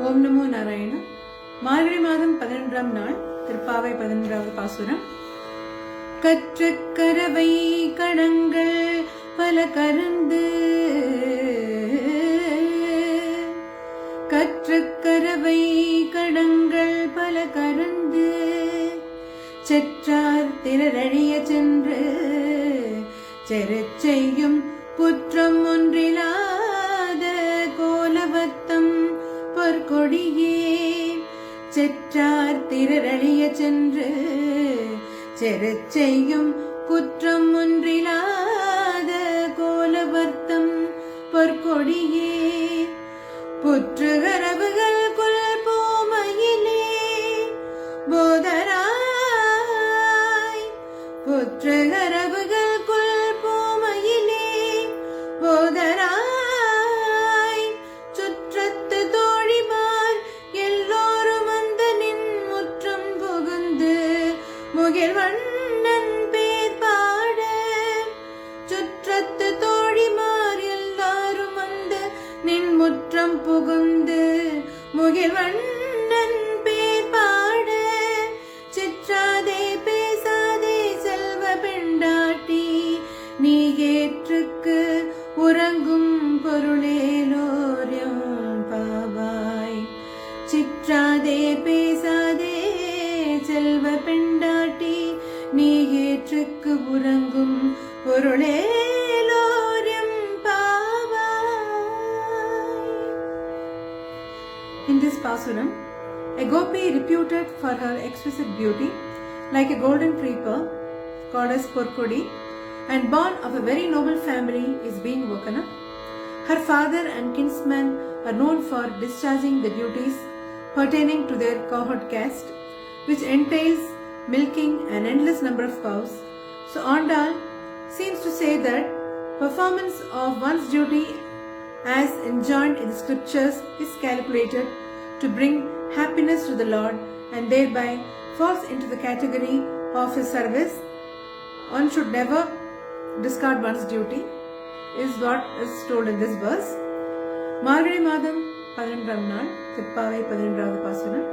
ஓம் நமோ நாராயண. மார்கழி மாதம் 11ஆம் நாள் திருப்பாவை 11வது பாசுரம். கற்ற கரவை கடங்கள் பல கரந்து, கற்ற கரவை கடங்கள் பல கரந்து, செற்றார் திரளழிய சென்று செருச் செய்யும் குற்றம் ஒன்றிலாத கோலவத்தம் பொற்கொடியே. செற்றார் திரளழிய சென்று செருச் செய்யும் குற்றம் ஒன்றிலாத கோலவர்த்தம் பொற்கொடியே. புற்றுகரவுகள் குல் பூமையிலே போதராய், புற்றுகரவுகள் குல் பூமையிலே போதராய், சுற்றத்து தோழிமார் எல்லோரும் அந்த நின் முற்றம் புகுந்து முகில் வண்ணன் பேர் பாட. சுற்றத்து தோழிமார் எல்லாரும் அந்த நின் முற்றம் புகுந்து முகில் வண்ணன் பேர் பாட. சிற்றாதே பேசாதே செல்வ பெண்டாட்டி, நீ ஏற்றுக்கு உறங்கும் பொருளேலோரியம் பாவாய். சிற்றாதே பேசாதே செல்வ பெண்டாட்டி, நீ ஏற்றுக்கு உறங்கும் பொருளேலோரியம் பாவாய். In this pasuram, a gopi reputed for her exquisite beauty, like a golden creeper, called as Porkodi, and born of a very noble family, is being woken up. Her father and kinsmen are known for discharging the duties pertaining to their cohort caste, which entails milking an endless number of cows. So Andal seems to say that performance of one's duty as enjoined in the scriptures is calculated to bring happiness to the Lord, and thereby falls into the category of his service. One should never discard one's duty, is what is told in this verse. மார்கழி மாதம் 11ஆம் நாள் திருப்பாவை 11வது பாசுரம்.